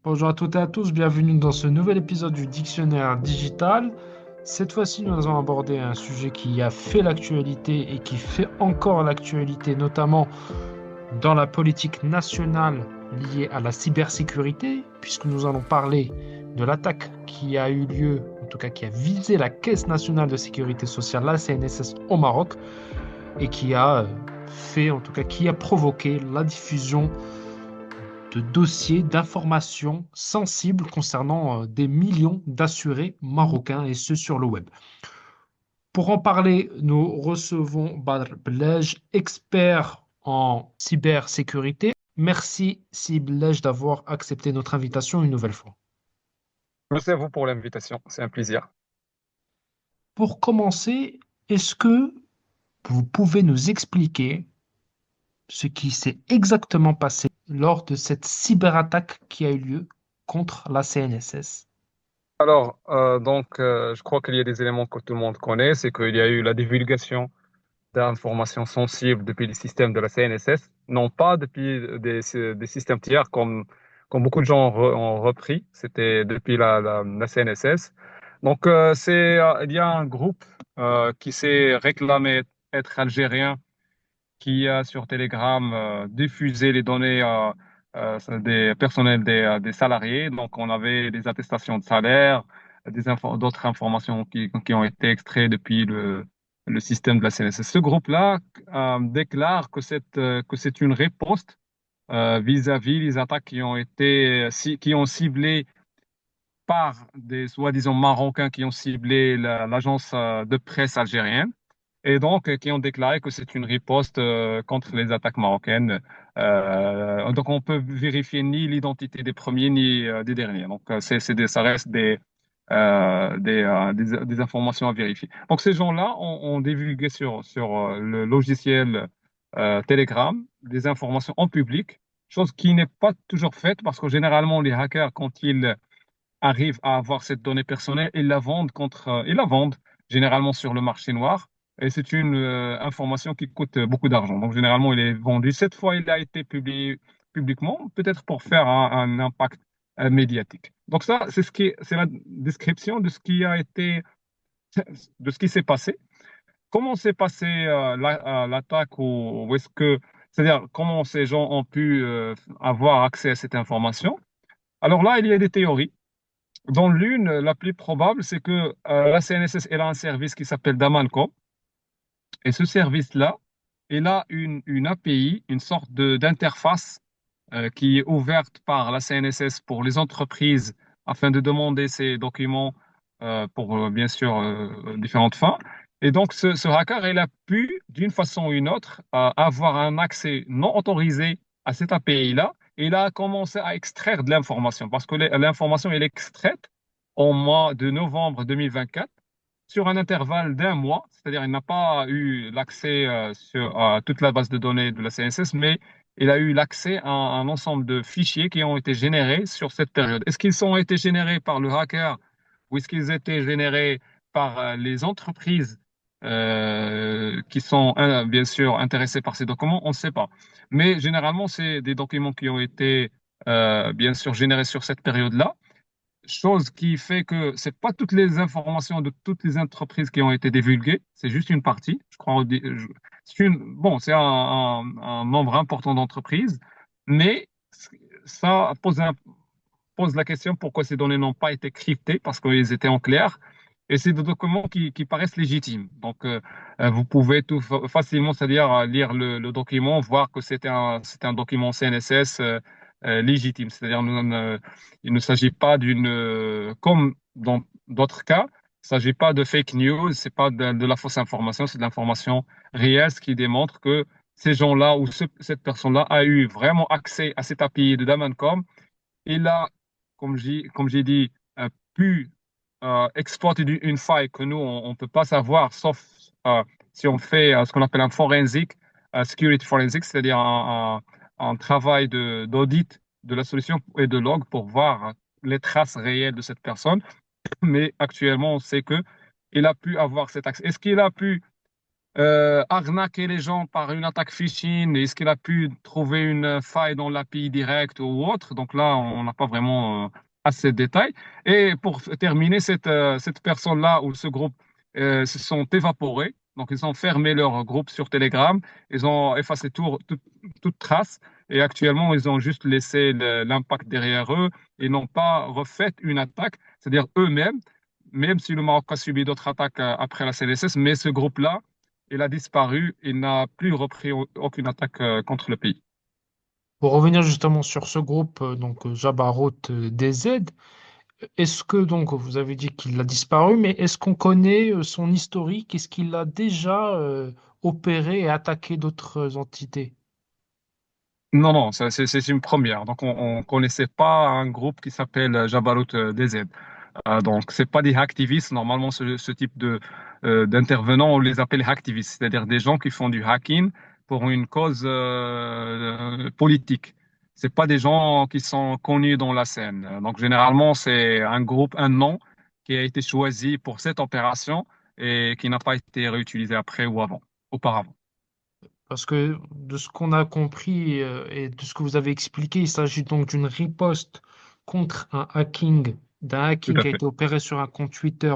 Bonjour à toutes et à tous, bienvenue dans ce nouvel épisode du Dictionnaire digital. Cette fois-ci, nous allons aborder un sujet qui a fait l'actualité et qui fait encore l'actualité, notamment dans la politique nationale liée à la cybersécurité, puisque nous allons parler de l'attaque qui a eu lieu, en tout cas qui a visé la Caisse nationale de sécurité sociale, la CNSS, au Maroc, et qui a fait, en tout cas, qui a provoqué la diffusion de dossiers, d'informations sensibles concernant des millions d'assurés marocains et ce sur le web. Pour en parler, nous recevons Badr Blej, expert en cybersécurité. Merci Si Blej d'avoir accepté notre invitation une nouvelle fois. Merci à vous pour l'invitation, c'est un plaisir. Pour commencer, est-ce que vous pouvez nous expliquer ce qui s'est exactement passé lors de cette cyberattaque qui a eu lieu contre la CNSS? Je crois qu'il y a des éléments que tout le monde connaît, c'est qu'il y a eu la divulgation d'informations sensibles depuis les systèmes de la CNSS, non pas depuis des systèmes tiers comme beaucoup de gens ont repris, c'était depuis la CNSS. Il y a un groupe qui s'est réclamé être algérien qui a sur Telegram diffusé les données des personnels des salariés. Donc, on avait des attestations de salaire, d'autres informations qui ont été extraites depuis le système de la CNSS. Ce groupe-là déclare que c'est une riposte vis-à-vis les attaques qui ont ciblé par des soi-disant Marocains qui ont ciblé l'agence de presse algérienne et donc qui ont déclaré que c'est une riposte contre les attaques marocaines. Donc on peut vérifier ni l'identité des premiers ni des derniers. Ça reste des informations à vérifier. Donc ces gens-là ont divulgué sur le logiciel Telegram des informations en public, chose qui n'est pas toujours faite parce que généralement les hackers, quand ils arrivent à avoir cette donnée personnelle et ils la vendent généralement sur le marché noir. Et c'est une information qui coûte beaucoup d'argent. Donc, généralement, il est vendu. Cette fois, il a été publié publiquement, peut-être pour faire un impact médiatique. Donc, ça, c'est la description de ce qui a été, de ce qui s'est passé. Comment s'est passé l'attaque ou est-ce que, c'est-à-dire, comment ces gens ont pu avoir accès à cette information? Alors là, il y a des théories. Dans l'une, la plus probable, c'est que la CNSS, elle a un service qui s'appelle Damanco. Et ce service-là, il a une API, une sorte d'interface qui est ouverte par la CNSS pour les entreprises afin de demander ces documents pour, bien sûr, différentes fins. Et donc, ce hacker, il a pu, d'une façon ou une autre, avoir un accès non autorisé à cette API-là. Et il a commencé à extraire de l'information parce que l'information, elle est extraite au mois de novembre 2024 sur un intervalle d'un mois, c'est-à-dire il n'a pas eu l'accès à toute la base de données de la CNSS, mais il a eu l'accès à un ensemble de fichiers qui ont été générés sur cette période. Est-ce qu'ils ont été générés par le hacker ou est-ce qu'ils étaient générés par les entreprises qui sont bien sûr intéressées par ces documents? On ne sait pas. Mais généralement, c'est des documents qui ont été bien sûr générés sur cette période-là. Chose qui fait que c'est pas toutes les informations de toutes les entreprises qui ont été divulguées, c'est juste une partie. Je crois, c'est un nombre important d'entreprises, mais ça pose la question pourquoi ces données n'ont pas été cryptées parce qu'ils étaient en clair. Et c'est des documents qui paraissent légitimes. Vous pouvez facilement, c'est-à-dire lire le document, voir que c'est un document CNSS légitime. C'est-à-dire, il ne s'agit pas comme dans d'autres cas, il ne s'agit pas de fake news, c'est pas de la fausse information, c'est de l'information réelle, ce qui démontre que ces gens-là ou cette personne-là a eu vraiment accès à cette API de Damancom. Il a, comme j'ai dit, pu exploiter une faille que nous, on ne peut pas savoir, sauf si on fait ce qu'on appelle un forensic, security forensic, c'est-à-dire un travail d'audit de la solution et de log pour voir les traces réelles de cette personne. Mais actuellement, on sait que il a pu avoir cet accès. Est-ce qu'il a pu arnaquer les gens par une attaque phishing? Est-ce qu'il a pu trouver une faille dans l'API direct ou autre? Donc là, on n'a pas vraiment assez de détails. Et pour terminer, cette personne-là ou ce groupe se sont évaporés. Donc ils ont fermé leur groupe sur Telegram. Ils ont effacé toute trace. Et actuellement, ils ont juste laissé l'impact derrière eux et n'ont pas refait une attaque, c'est-à-dire eux-mêmes, même si le Maroc a subi d'autres attaques après la CNSS, mais ce groupe-là, il a disparu, il n'a plus repris aucune attaque contre le pays. Pour revenir justement sur ce groupe, Jabarot DZ, est-ce que donc vous avez dit qu'il a disparu, mais est-ce qu'on connaît son historique? Est-ce qu'il a déjà opéré et attaqué d'autres entités? Non, non, c'est une première. Donc, on connaissait pas un groupe qui s'appelle Jabalut DZ. Donc, c'est pas des hacktivistes. Normalement, ce type d'intervenants, on les appelle hacktivistes, c'est-à-dire des gens qui font du hacking pour une cause politique. C'est pas des gens qui sont connus dans la scène. Donc, généralement, c'est un groupe, un nom qui a été choisi pour cette opération et qui n'a pas été réutilisé après ou avant, auparavant. Parce que de ce qu'on a compris et de ce que vous avez expliqué, il s'agit donc d'une riposte contre d'un Tout hacking à qui a fait. été opéré sur un compte Twitter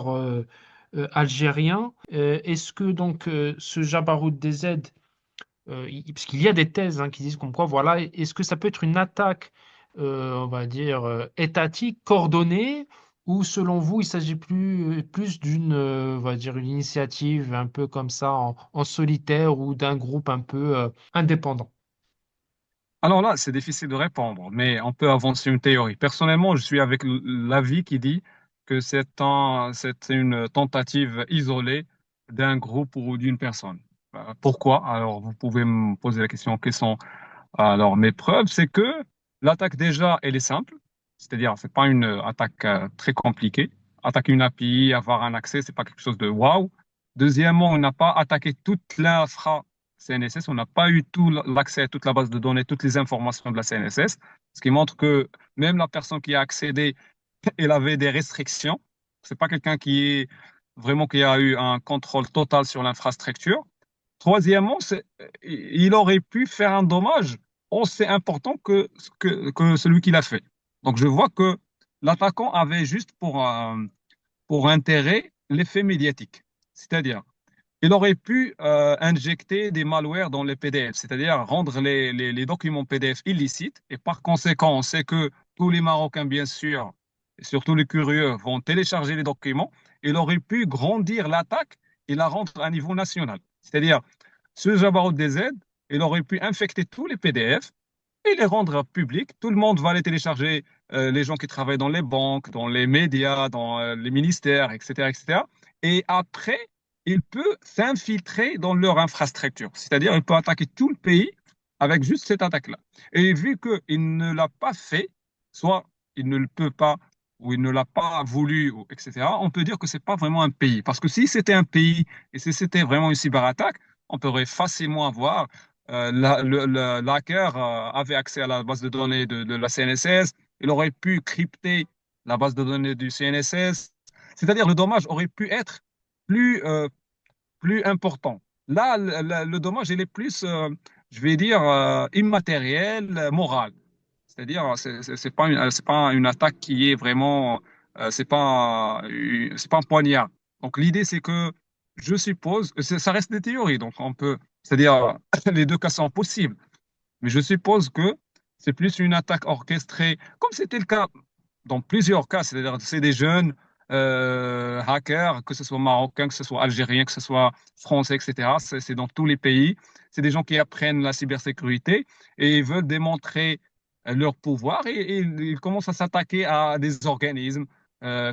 algérien. Est-ce que ce Jabarout DZ, parce qu'il y a des thèses qui disent comme quoi, voilà, est-ce que ça peut être une attaque, on va dire, étatique, coordonnée, ou selon vous, il s'agit plus d'une, on va dire, une initiative un peu comme ça, en solitaire ou d'un groupe un peu indépendant? Alors là, c'est difficile de répondre, mais on peut avancer une théorie. Personnellement, je suis avec l'avis qui dit que c'est une tentative isolée d'un groupe ou d'une personne. Pourquoi? Alors, vous pouvez me poser la question, quelles sont alors mes preuves? C'est que l'attaque déjà, elle est simple, c'est-à-dire c'est pas une attaque très compliquée. Attaquer une API, avoir un accès, c'est pas quelque chose de waouh. Deuxièmement, on n'a pas attaqué toute l'infra CNSS. On n'a pas eu tout l'accès à toute la base de données, toutes les informations de la CNSS, ce qui montre que même la personne qui a accédé, elle avait des restrictions. C'est pas quelqu'un qui est vraiment qui a eu un contrôle total sur l'infrastructure. Troisièmement, il aurait pu faire un dommage aussi important que celui qu'il a fait. Donc je vois que l'attaquant avait juste pour intérêt l'effet médiatique. C'est-à-dire, il aurait pu injecter des malwares dans les PDF, c'est-à-dire rendre les documents PDF illicites. Et par conséquent, on sait que tous les Marocains, bien sûr, et surtout les curieux, vont télécharger les documents. Il aurait pu grandir l'attaque et la rendre à niveau national. C'est-à-dire, ce Jabbarut DZ, il aurait pu infecter tous les PDF et les rendre publics. Tout le monde va les télécharger, les gens qui travaillent dans les banques, dans les médias, dans les ministères, etc., etc. Et après, il peut s'infiltrer dans leur infrastructure. C'est-à-dire, il peut attaquer tout le pays avec juste cette attaque-là. Et vu qu'il ne l'a pas fait, soit il ne le peut pas, ou il ne l'a pas voulu, etc., on peut dire que c'est pas vraiment un pays. Parce que si c'était un pays et si c'était vraiment une cyberattaque, on pourrait facilement avoir l'hacker avait accès à la base de données de la CNSS, il aurait pu crypter la base de données du CNSS, c'est-à-dire le dommage aurait pu être plus, plus important. Là, le dommage, il est plus, je vais dire, immatériel, moral. C'est-à-dire, c'est pas une attaque qui est vraiment, c'est pas un poignard. Donc, l'idée, c'est que, je suppose, ça reste des théories, donc on peut, c'est-à-dire, les deux cas sont possibles. Mais je suppose que c'est plus une attaque orchestrée, comme c'était le cas dans plusieurs cas, c'est-à-dire c'est des jeunes hackers, que ce soit marocains, que ce soit algériens, que ce soit français, etc. C'est dans tous les pays. C'est des gens qui apprennent la cybersécurité et ils veulent démontrer leur pouvoir et ils commencent à s'attaquer à des organismes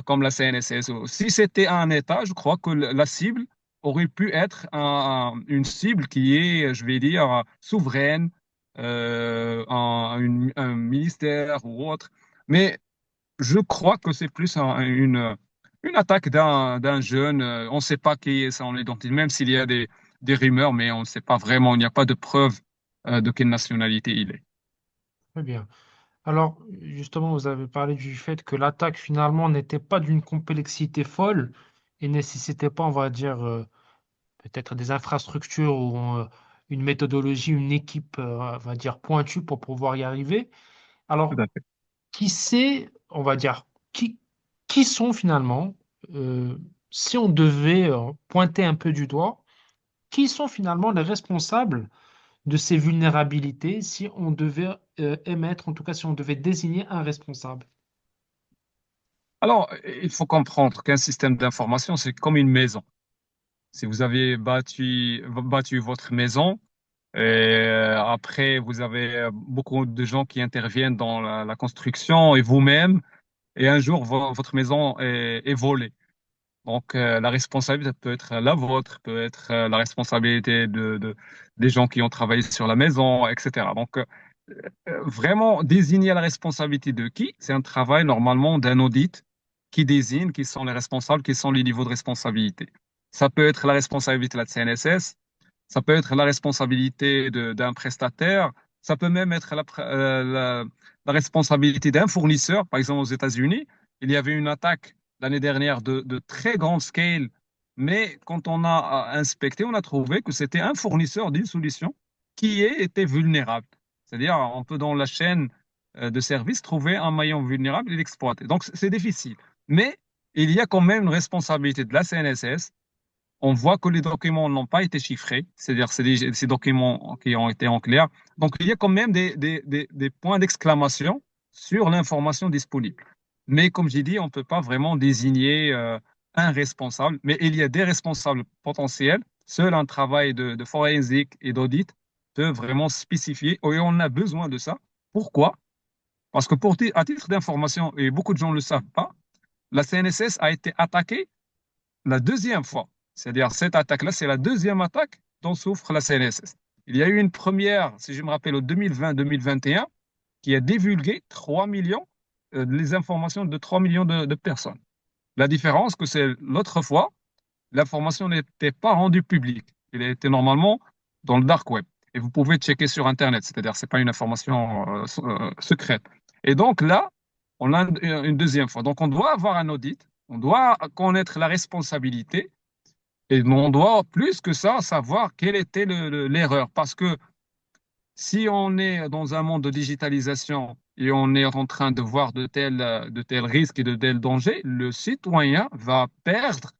comme la CNSS. Si c'était un État, je crois que la cible aurait pu être une cible qui est, je vais dire, souveraine, un ministère ou autre. Mais je crois que c'est plus une attaque d'un jeune. On ne sait pas qui est son identité, même s'il y a des rumeurs, mais on ne sait pas vraiment. Il n'y a pas de preuve de quelle nationalité il est. Très bien. Alors, justement, vous avez parlé du fait que l'attaque finalement n'était pas d'une complexité folle et nécessitait pas, on va dire, peut-être des infrastructures ou une méthodologie, une équipe, on va dire, pointue pour pouvoir y arriver. Tout Alors, à fait. qui sait, on va dire, qui sont finalement, euh, si on devait pointer un peu du doigt, qui sont finalement les responsables de ces vulnérabilités si on devait émettre, en tout cas si on devait désigner un responsable? Alors, il faut comprendre qu'un système d'information, c'est comme une maison. Si vous avez bâti votre maison, et après, vous avez beaucoup de gens qui interviennent dans la construction et vous-même, et un jour, votre maison est volée. Donc, la responsabilité peut être la vôtre, peut être la responsabilité des gens qui ont travaillé sur la maison, etc. Donc, vraiment, désigner la responsabilité de qui? C'est un travail normalement d'un audit qui désigne qui sont les responsables, qui sont les niveaux de responsabilité. Ça peut être la responsabilité de la CNSS, ça peut être la responsabilité d'un prestataire, ça peut même être la responsabilité d'un fournisseur. Par exemple, aux États-Unis, il y avait une attaque l'année dernière de très grande scale, mais quand on a inspecté, on a trouvé que c'était un fournisseur d'une solution était vulnérable. C'est-à-dire, on peut dans la chaîne de service trouver un maillon vulnérable et l'exploiter. Donc, c'est difficile. Mais il y a quand même une responsabilité de la CNSS. On voit que les documents n'ont pas été chiffrés, c'est-à-dire ces documents qui ont été en clair. Donc, il y a quand même des points d'exclamation sur l'information disponible. Mais comme j'ai dit, on ne peut pas vraiment désigner un responsable, mais il y a des responsables potentiels. Seul un travail de forensique et d'audit peut vraiment spécifier, et on a besoin de ça. Pourquoi? Parce que à titre d'information, et beaucoup de gens ne le savent pas, la CNSS a été attaquée la deuxième fois. C'est-à-dire, cette attaque-là, c'est la deuxième attaque dont souffre la CNSS. Il y a eu une première, si je me rappelle, au 2020-2021, qui a divulgué 3 millions, les informations de 3 millions de personnes. La différence, que c'est l'autre fois, l'information n'était pas rendue publique. Elle était normalement dans le dark web. Et vous pouvez checker sur Internet, c'est-à-dire c'est pas une information secrète. Et donc là, on a une deuxième fois. Donc on doit avoir un audit, on doit connaître la responsabilité et on doit plus que ça savoir quelle était l'erreur. Parce que si on est dans un monde de digitalisation et on est en train de voir de tels risques et de tels dangers, le citoyen va perdre,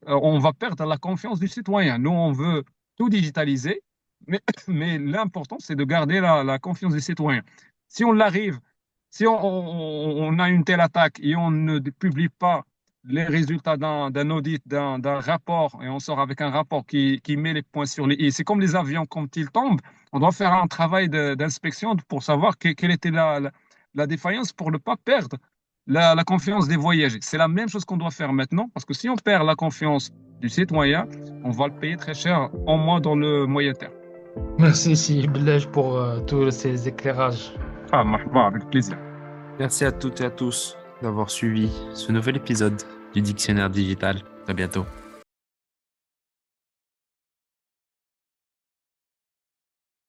on va perdre la confiance du citoyen. Nous, on veut tout digitaliser, mais, mais l'important, c'est de garder la confiance des citoyens. Si on l'arrive, si on a une telle attaque et on ne publie pas les résultats d'un audit, d'un rapport, et on sort avec un rapport qui met les points sur les i. C'est comme les avions, quand ils tombent, on doit faire un travail d'inspection pour savoir quelle était la défaillance pour ne pas perdre la confiance des voyageurs. C'est la même chose qu'on doit faire maintenant, parce que si on perd la confiance du citoyen, on va le payer très cher, au moins dans le moyen terme. Merci, si Blaise, pour tous ces éclairages. Ah, marhaba, avec plaisir. Merci à toutes et à tous d'avoir suivi ce nouvel épisode du Dictionnaire digital. À bientôt.